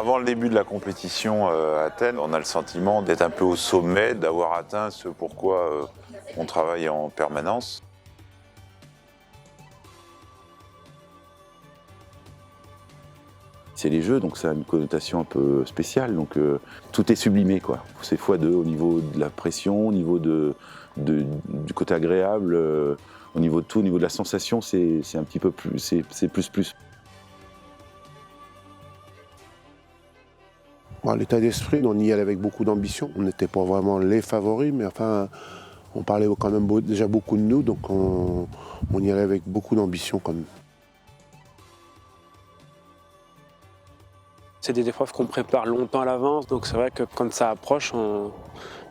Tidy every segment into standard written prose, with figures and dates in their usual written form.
Avant le début de la compétition à Athènes, on a le sentiment d'être un peu au sommet, d'avoir atteint ce pourquoi on travaille en permanence. C'est les jeux, donc ça a une connotation un peu spéciale, donc tout est sublimé, quoi. C'est x2 au niveau de la pression, au niveau du côté agréable, au niveau de tout, au niveau de la sensation, c'est un petit peu plus, c'est plus. Bon, l'état d'esprit, on y allait avec beaucoup d'ambition. On n'était pas vraiment les favoris, mais enfin, on parlait quand même déjà beaucoup de nous, donc on y allait avec beaucoup d'ambition quand même. C'est des épreuves qu'on prépare longtemps à l'avance, donc c'est vrai que quand ça approche,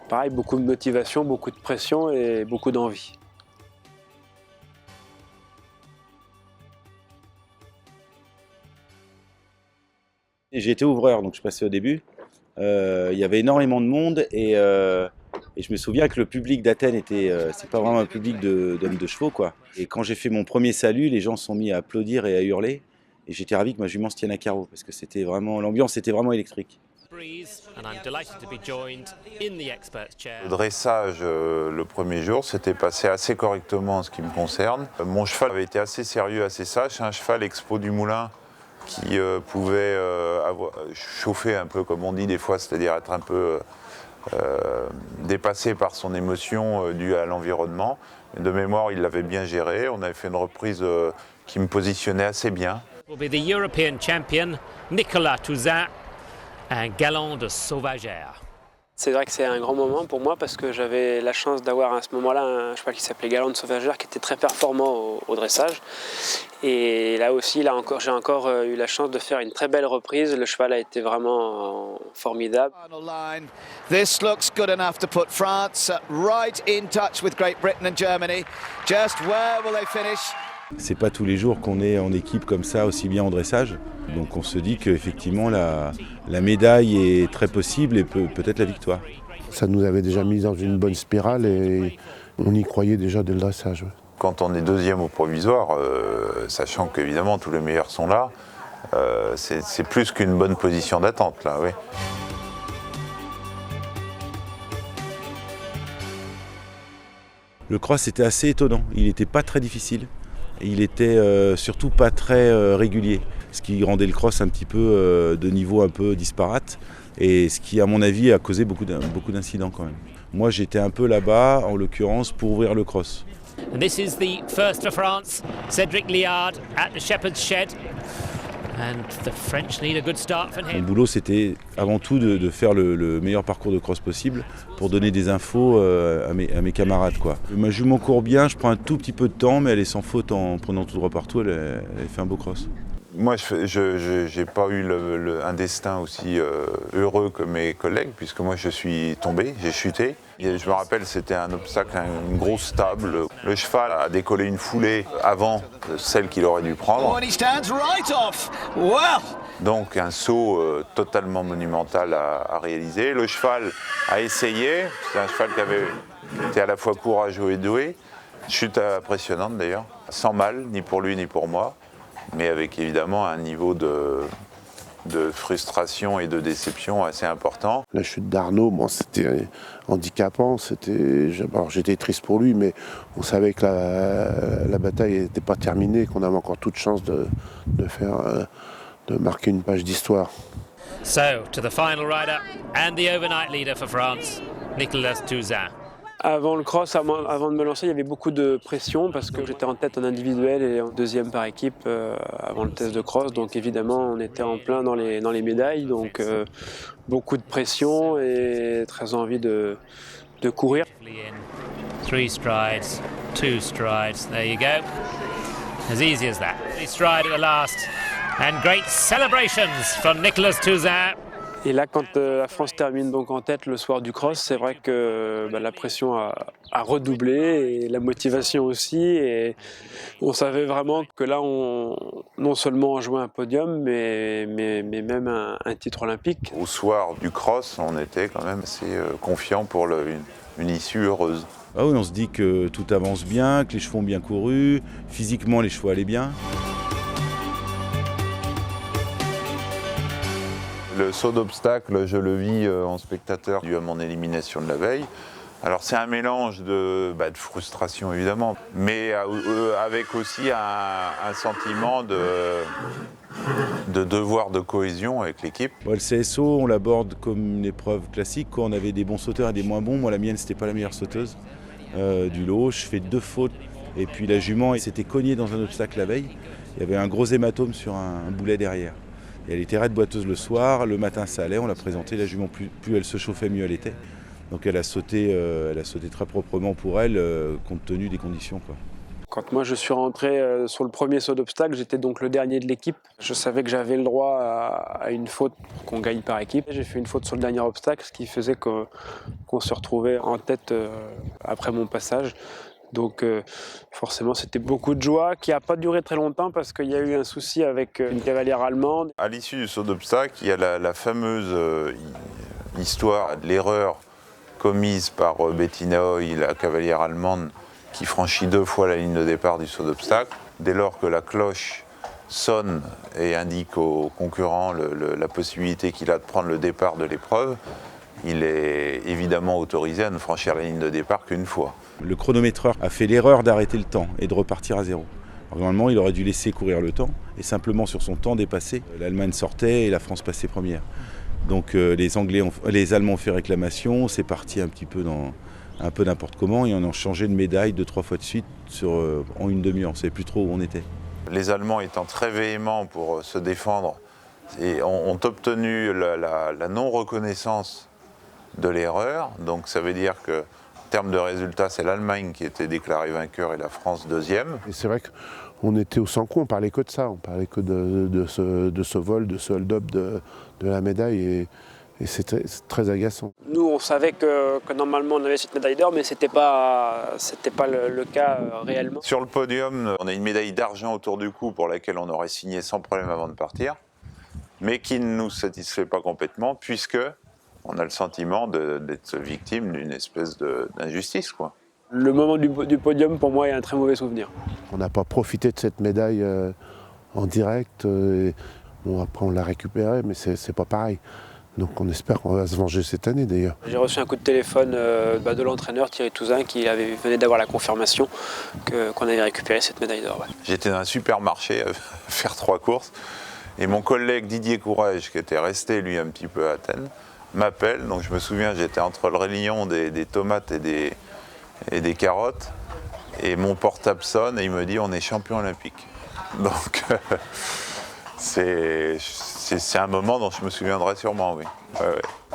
pareil, beaucoup de motivation, beaucoup de pression et beaucoup d'envie. J'ai été ouvreur, donc je passais au début. Il y avait énormément de monde et je me souviens que le public d'Athènes c'est pas vraiment un public d'hommes de chevaux, quoi. Et quand j'ai fait mon premier salut, les gens se sont mis à applaudir et à hurler. Et j'étais ravi que ma jument se tienne à carreau parce que l'ambiance était vraiment électrique. Le dressage, le premier jour, s'était passé assez correctement en ce qui me concerne. Mon cheval avait été assez sérieux, assez sage. C'est un cheval Expo du Moulin qui pouvait chauffer un peu, comme on dit des fois, c'est-à-dire être un peu dépassé par son émotion due à l'environnement. De mémoire, il l'avait bien géré. On avait fait une reprise qui me positionnait assez bien. Will be the European champion Nicolas Touzin, un galant de Sauvagère. C'est vrai que c'est un grand moment pour moi parce que j'avais la chance d'avoir à ce moment-là un cheval qui s'appelait Galant de Sauvagère qui était très performant au dressage. Et là aussi, j'ai encore eu la chance de faire une très belle reprise. Le cheval a été vraiment formidable. This looks good enough to put France right in touch with Great Britain and Germany. Just where will they finish? C'est pas tous les jours qu'on est en équipe comme ça, aussi bien en dressage. Donc on se dit qu'effectivement la médaille est très possible et peut-être la victoire. Ça nous avait déjà mis dans une bonne spirale et on y croyait déjà dès le dressage. Quand on est deuxième au provisoire, sachant qu'évidemment tous les meilleurs sont là, c'est plus qu'une bonne position d'attente là, oui. Le cross était assez étonnant, il n'était pas très difficile. Il était surtout pas très régulier, ce qui rendait le cross un petit peu de niveau un peu disparate et ce qui, à mon avis, a causé beaucoup d'incidents quand même. Moi, j'étais un peu là-bas, en l'occurrence, pour ouvrir le cross. And this is the first for France, Cédric Liard at the Shepherd's Shed. And the French need a good start from Mon him. boulot, c'était avant tout de faire le meilleur parcours de cross possible pour donner des infos à mes camarades, quoi. Ma jument court bien, je prends un tout petit peu de temps, mais elle est sans faute en prenant tout droit partout, elle fait un beau cross. Moi, je n'ai pas eu un destin aussi heureux que mes collègues, puisque moi, je suis tombé, j'ai chuté. Et je me rappelle, c'était un obstacle, une grosse table. Le cheval a décollé une foulée avant celle qu'il aurait dû prendre. Donc, un saut totalement monumental à réaliser. Le cheval a essayé. C'est un cheval qui était à la fois courageux et doué. Chute impressionnante, d'ailleurs. Sans mal, ni pour lui, ni pour moi. Mais avec évidemment un niveau de frustration et de déception assez important. La chute d'Arnaud, bon, c'était handicapant, j'étais triste pour lui, mais on savait que la bataille n'était pas terminée, qu'on avait encore toute chance de marquer une page d'histoire. So, to the final rider and the overnight leader for France, Nicolas Touzin. Avant le cross, avant de me lancer, il y avait beaucoup de pression parce que j'étais en tête en individuel et en deuxième par équipe avant le test de cross. Donc évidemment, on était en plein dans les médailles. Donc beaucoup de pression et très envie de courir. 3 strides, 2 strides, there you go. As easy as that. 3 stride at the last. And great celebrations from Nicolas Touzin. Et là, quand la France termine donc en tête le soir du cross, c'est vrai que la pression a redoublé et la motivation aussi. Et on savait vraiment que là, non seulement on jouait un podium, mais même un titre olympique. Au soir du cross, on était quand même assez confiant pour une issue heureuse. Ah oui, on se dit que tout avance bien, que les chevaux ont bien couru, physiquement les chevaux allaient bien. Le saut d'obstacle, je le vis en spectateur dû à mon élimination de la veille. Alors c'est un mélange de frustration évidemment, mais avec aussi un sentiment de devoir de cohésion avec l'équipe. Le CSO, on l'aborde comme une épreuve classique. Quand on avait des bons sauteurs et des moins bons, moi la mienne c'était pas la meilleure sauteuse du lot. Je fais 2 fautes et puis la jument s'était cognée dans un obstacle la veille. Il y avait un gros hématome sur un boulet derrière. Et elle était raide boiteuse le soir, le matin ça allait, on l'a présenté, la jument plus elle se chauffait mieux elle était. Donc elle a sauté très proprement pour elle, compte tenu des conditions, quoi. Quand moi je suis rentré sur le premier saut d'obstacle, j'étais donc le dernier de l'équipe. Je savais que j'avais le droit à une faute pour qu'on gagne par équipe. J'ai fait une faute sur le dernier obstacle, ce qui faisait qu'on se retrouvait en tête après mon passage. Donc forcément c'était beaucoup de joie qui n'a pas duré très longtemps parce qu'il y a eu un souci avec une cavalière allemande. À l'issue du saut d'obstacle, il y a la fameuse histoire de l'erreur commise par Bettina Hoy, la cavalière allemande, qui franchit 2 fois la ligne de départ du saut d'obstacle. Dès lors que la cloche sonne et indique au concurrent la possibilité qu'il a de prendre le départ de l'épreuve, il est évidemment autorisé à ne franchir la ligne de départ qu'une fois. Le chronométreur a fait l'erreur d'arrêter le temps et de repartir à 0. Alors, normalement, il aurait dû laisser courir le temps et simplement sur son temps dépassé, l'Allemagne sortait et la France passait première. Donc les Allemands ont fait réclamation, c'est parti un petit peu dans un peu n'importe comment et on a changé de médaille 2-3 fois de suite en une demi-heure, on ne savait plus trop où on était. Les Allemands étant très véhéments pour se défendre ont obtenu la non-reconnaissance de l'erreur. Donc ça veut dire que en termes de résultats, c'est l'Allemagne qui était déclarée vainqueur et la France deuxième. Et c'est vrai qu'on était au sans coup, on parlait que de ça, on parlait que de ce vol, de ce hold-up de la médaille et c'est très agaçant. Nous on savait que normalement on avait cette médaille d'or mais c'était pas le cas réellement. Sur le podium, on a une médaille d'argent autour du cou pour laquelle on aurait signé sans problème avant de partir, mais qui ne nous satisfait pas complètement puisque on a le sentiment d'être victime d'une espèce d'injustice, quoi. Le moment du podium, pour moi, est un très mauvais souvenir. On n'a pas profité de cette médaille en direct. Bon, après, on l'a récupérée, mais c'est pas pareil. Donc on espère qu'on va se venger cette année, d'ailleurs. J'ai reçu un coup de téléphone de l'entraîneur Thierry Touzin qui venait d'avoir la confirmation qu'on avait récupéré cette médaille d'or. Ouais. J'étais dans un supermarché à faire 3 courses et mon collègue Didier Courrèges, qui était resté, lui, un petit peu à Athènes, m'appelle. Donc je me souviens, j'étais entre le rayon des tomates et des carottes et mon portable sonne et il me dit on est champion olympique. Donc c'est un moment dont je me souviendrai sûrement, oui. Ouais, ouais.